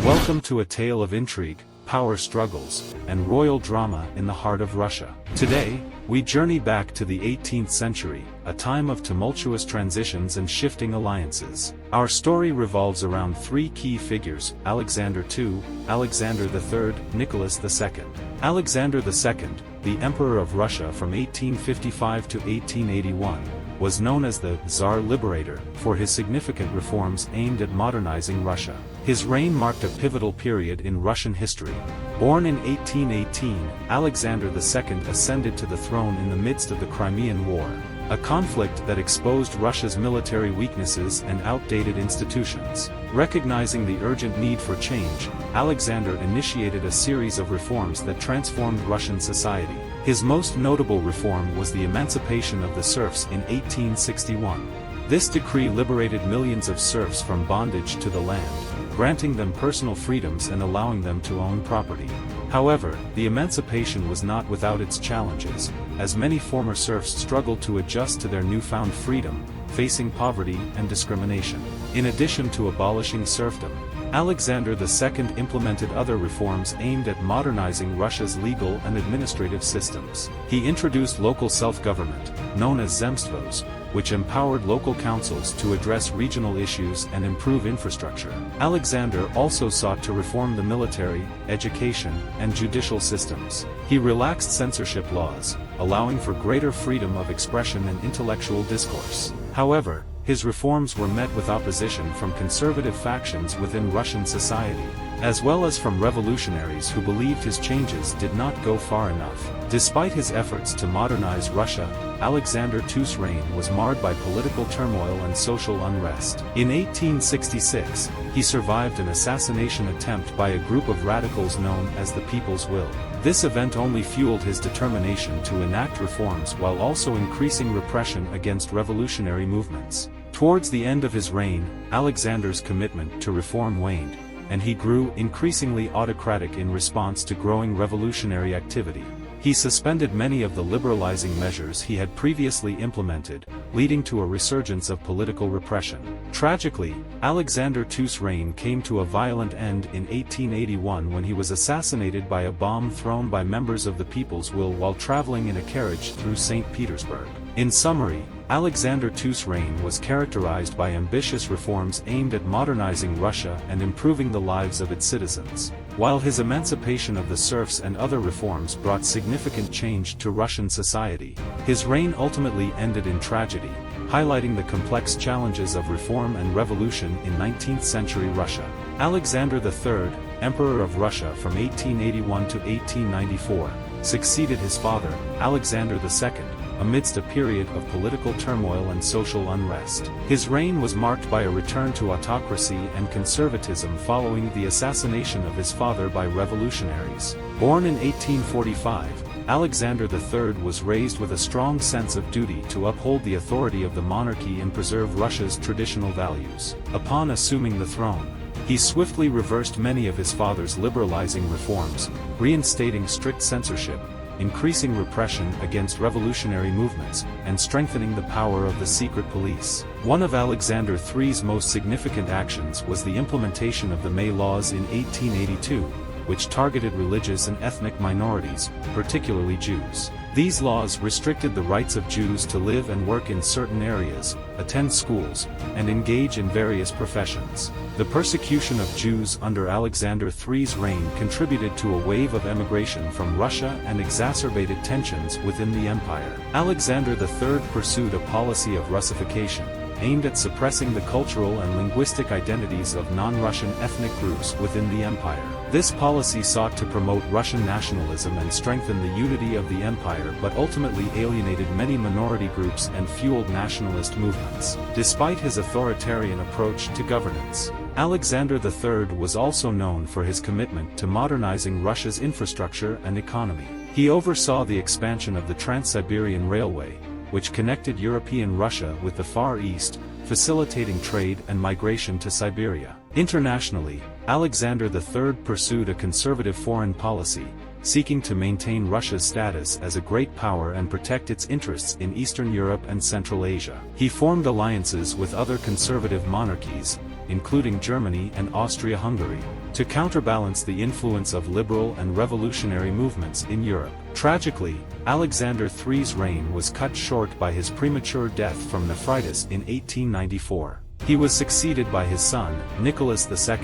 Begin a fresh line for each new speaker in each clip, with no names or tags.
Welcome to a tale of intrigue, power struggles, and royal drama in the heart of Russia. Today, we journey back to the 18th century, a time of tumultuous transitions and shifting alliances. Our story revolves around three key figures: Alexander II, Alexander III, Nicolus II. Alexander II, the Emperor of Russia from 1855 to 1881, was known as the Tsar Liberator for his significant reforms aimed at modernizing Russia. His reign marked a pivotal period in Russian history. Born in 1818, Alexander II ascended to the throne in the midst of the Crimean War, a conflict that exposed Russia's military weaknesses and outdated institutions. Recognizing the urgent need for change, Alexander initiated a series of reforms that transformed Russian society. His most notable reform was the emancipation of the serfs in 1861. This decree liberated millions of serfs from bondage to the land, granting them personal freedoms and allowing them to own property. However, the emancipation was not without its challenges, as many former serfs struggled to adjust to their newfound freedom, facing poverty and discrimination. In addition to abolishing serfdom, Alexander II implemented other reforms aimed at modernizing Russia's legal and administrative systems. He introduced local self-government, known as zemstvos, which empowered local councils to address regional issues and improve infrastructure. Alexander also sought to reform the military, education, and judicial systems. He relaxed censorship laws, allowing for greater freedom of expression and intellectual discourse. However, his reforms were met with opposition from conservative factions within Russian society, as well as from revolutionaries who believed his changes did not go far enough. Despite his efforts to modernize Russia, Alexander II's reign was marred by political turmoil and social unrest. In 1866, he survived an assassination attempt by a group of radicals known as the People's Will. This event only fueled his determination to enact reforms while also increasing repression against revolutionary movements. Towards the end of his reign, Alexander's commitment to reform waned, and he grew increasingly autocratic in response to growing revolutionary activity. He suspended many of the liberalizing measures he had previously implemented, leading to a resurgence of political repression. Tragically, Alexander II's reign came to a violent end in 1881 when he was assassinated by a bomb thrown by members of the People's Will while traveling in a carriage through St. Petersburg. In summary, Alexander II's reign was characterized by ambitious reforms aimed at modernizing Russia and improving the lives of its citizens. While his emancipation of the serfs and other reforms brought significant change to Russian society, his reign ultimately ended in tragedy, highlighting the complex challenges of reform and revolution in 19th-century Russia. Alexander III, Emperor of Russia from 1881 to 1894, succeeded his father, Alexander II, amidst a period of political turmoil and social unrest. His reign was marked by a return to autocracy and conservatism following the assassination of his father by revolutionaries. Born in 1845, Alexander III was raised with a strong sense of duty to uphold the authority of the monarchy and preserve Russia's traditional values. Upon assuming the throne, he swiftly reversed many of his father's liberalizing reforms, reinstating strict censorship, increasing repression against revolutionary movements, and strengthening the power of the secret police. One of Alexander III's most significant actions was the implementation of the May Laws in 1882, which targeted religious and ethnic minorities, particularly Jews. These laws restricted the rights of Jews to live and work in certain areas, attend schools, and engage in various professions. The persecution of Jews under Alexander III's reign contributed to a wave of emigration from Russia and exacerbated tensions within the empire. Alexander III pursued a policy of Russification, aimed at suppressing the cultural and linguistic identities of non-Russian ethnic groups within the empire. This policy sought to promote Russian nationalism and strengthen the unity of the empire, but ultimately alienated many minority groups and fueled nationalist movements. Despite his authoritarian approach to governance, Alexander III was also known for his commitment to modernizing Russia's infrastructure and economy. He oversaw the expansion of the Trans-Siberian Railway, which connected European Russia with the Far East, facilitating trade and migration to Siberia. Internationally, Alexander III pursued a conservative foreign policy, seeking to maintain Russia's status as a great power and protect its interests in Eastern Europe and Central Asia. He formed alliances with other conservative monarchies, including Germany and Austria-Hungary, to counterbalance the influence of liberal and revolutionary movements in Europe. Tragically, Alexander III's reign was cut short by his premature death from nephritis in 1894. He was succeeded by his son, Nicolus II,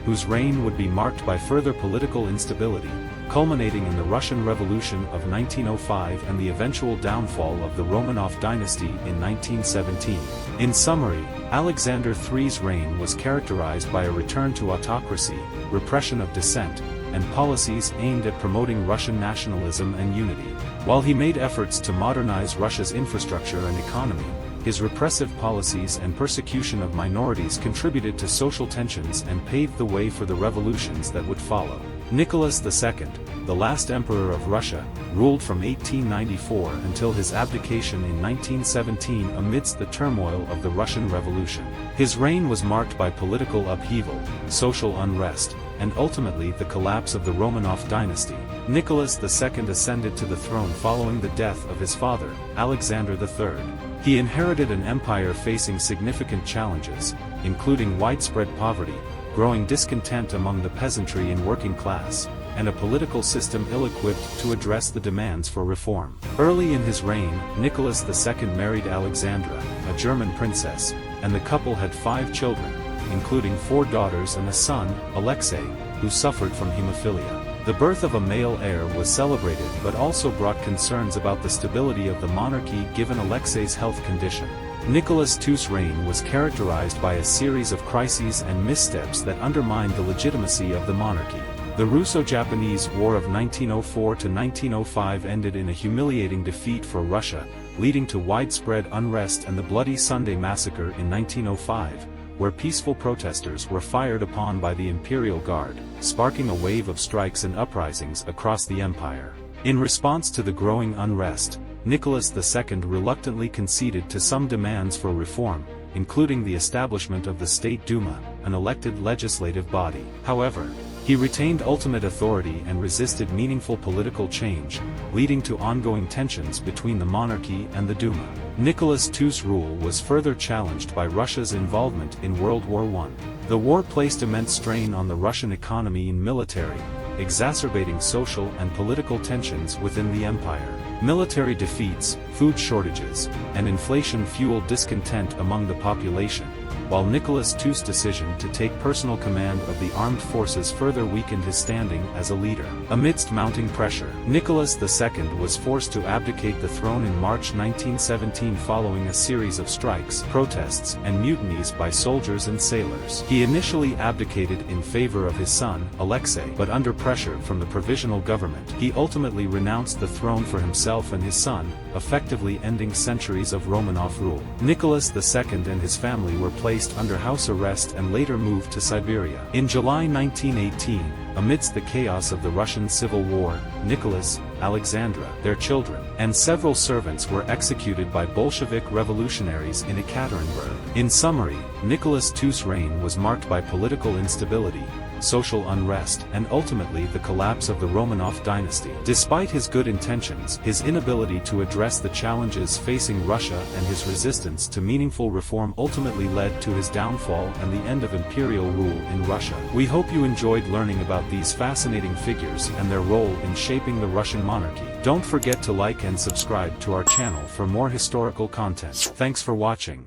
whose reign would be marked by further political instability, culminating in the Russian Revolution of 1905 and the eventual downfall of the Romanov dynasty in 1917. In summary, Alexander III's reign was characterized by a return to autocracy, repression of dissent, and policies aimed at promoting Russian nationalism and unity. While he made efforts to modernize Russia's infrastructure and economy, his repressive policies and persecution of minorities contributed to social tensions and paved the way for the revolutions that would follow. Nicholas II, the last emperor of Russia, ruled from 1894 until his abdication in 1917 amidst the turmoil of the Russian Revolution. His reign was marked by political upheaval, social unrest, and ultimately the collapse of the Romanov dynasty. Nicholas II ascended to the throne following the death of his father, Alexander III. He inherited an empire facing significant challenges, including widespread poverty, growing discontent among the peasantry and working class, and a political system ill-equipped to address the demands for reform. Early in his reign, Nicholas II married Alexandra, a German princess, and the couple had 5 children, including 4 daughters and a son, Alexei, who suffered from hemophilia. The birth of a male heir was celebrated but also brought concerns about the stability of the monarchy given Alexei's health condition. Nicholas II's reign was characterized by a series of crises and missteps that undermined the legitimacy of the monarchy. The Russo-Japanese War of 1904 to 1905 ended in a humiliating defeat for Russia, leading to widespread unrest and the Bloody Sunday Massacre in 1905, where peaceful protesters were fired upon by the Imperial Guard, sparking a wave of strikes and uprisings across the empire. In response to the growing unrest, Nicholas II reluctantly conceded to some demands for reform, including the establishment of the State Duma, an elected legislative body. However, he retained ultimate authority and resisted meaningful political change, leading to ongoing tensions between the monarchy and the Duma. Nicholas II's rule was further challenged by Russia's involvement in World War I. The war placed immense strain on the Russian economy and military, exacerbating social and political tensions within the empire. Military defeats, food shortages, and inflation fueled discontent among the population, while Nicholas II's decision to take personal command of the armed forces further weakened his standing as a leader. Amidst mounting pressure, Nicholas II was forced to abdicate the throne in March 1917 following a series of strikes, protests, and mutinies by soldiers and sailors. He initially abdicated in favor of his son, Alexei, but under pressure from the provisional government, he ultimately renounced the throne for himself and his son, effectively ending centuries of Romanov rule. Nicholas II and his family were placed under house arrest and later moved to Siberia. In July 1918, amidst the chaos of the Russian Civil War, Nicholas, Alexandra, their children, and several servants were executed by Bolshevik revolutionaries in Ekaterinburg. In summary, Nicholas II's reign was marked by political instability, social unrest, and ultimately the collapse of the Romanov dynasty. Despite his good intentions, his inability to address the challenges facing Russia and his resistance to meaningful reform ultimately led to his downfall and the end of imperial rule in Russia. We hope you enjoyed learning about these fascinating figures and their role in shaping the Russian monarchy. Don't forget to like and subscribe to our channel for more historical content. Thanks for watching.